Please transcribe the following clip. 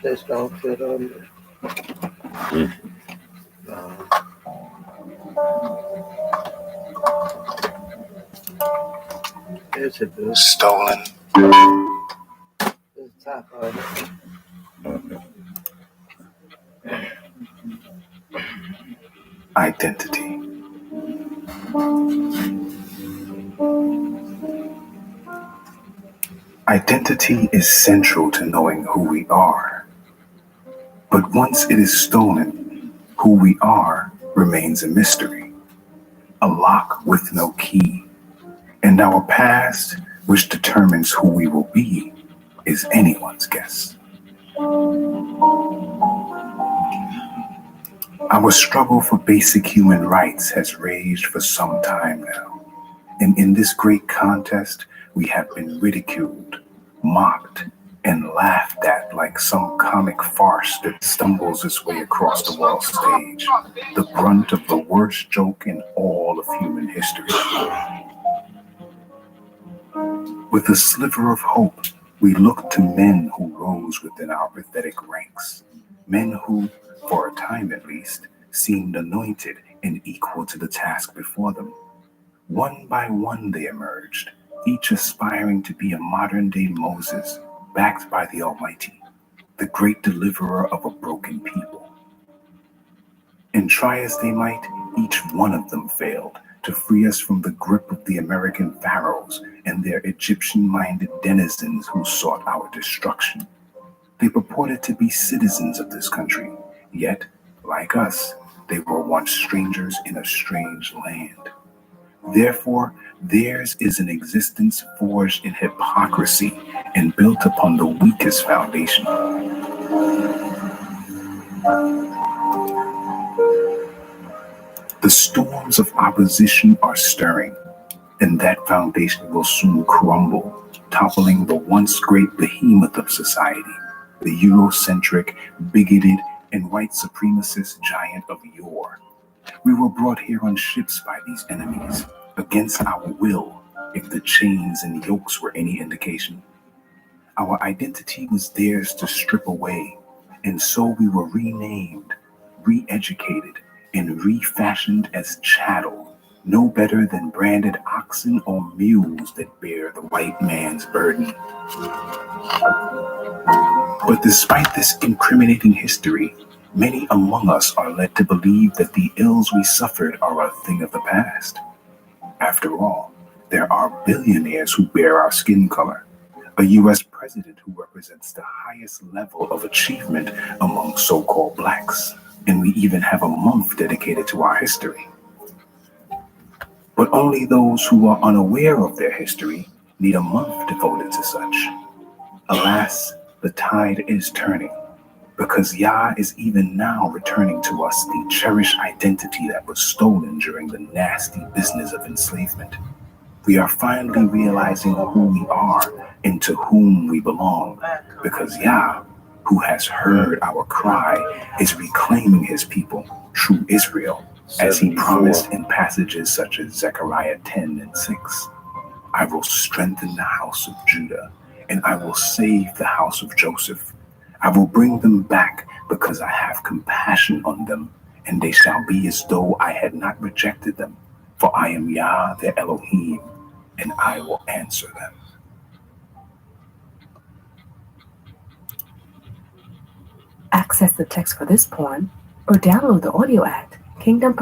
This don't fit on me. Here's a bit. Stolen. There's a top on it. Identity. Identity is central to knowing who we are. But once it is stolen, who we are remains a mystery, a lock with no key. And our past, which determines who we will be, is anyone's guess. Our struggle for basic human rights has raged for some time now. And in this great contest, we have been ridiculed, mocked, and laughed at like some comic farce that stumbles its way across the world stage, the brunt of the worst joke in all of human history. With a sliver of hope, we look to men who rose within our pathetic ranks, men who, for a time at least, seemed anointed and equal to the task before them. One by one they emerged, each aspiring to be a modern-day Moses, backed by the Almighty, the great deliverer of a broken people. And try as they might, each one of them failed to free us from the grip of the American pharaohs and their Egyptian-minded denizens who sought our destruction. They purported to be citizens of this country, yet, like us, they were once strangers in a strange land. Therefore, theirs is an existence forged in hypocrisy and built upon the weakest foundation. The storms of opposition are stirring, and that foundation will soon crumble, toppling the once great behemoth of society, the Eurocentric, bigoted, and white supremacist giant of yore. We were brought here on ships by these enemies, against our will, if the chains and yokes were any indication. Our identity was theirs to strip away, and so we were renamed, re-educated, and refashioned as chattel, no better than branded oxen or mules that bear the white man's burden. But despite this incriminating history, many among us are led to believe that the ills we suffered are a thing of the past. After all, there are billionaires who bear our skin color, a U.S. president who represents the highest level of achievement among so-called blacks, and we even have a month dedicated to our history. But only those who are unaware of their history need a month devoted to such. Alas, the tide is turning, because Yah is even now returning to us the cherished identity that was stolen during the nasty business of enslavement. We are finally realizing who we are and to whom we belong, because Yah, who has heard our cry, is reclaiming his people, true Israel, as he promised in passages such as Zechariah 10 and 6. I will strengthen the house of Judah, and I will save the house of Joseph. I will bring them back because I have compassion on them, and they shall be as though I had not rejected them. For I am Yah, their Elohim, and I will answer them. Access the text for this poem or download the audio at Kingdom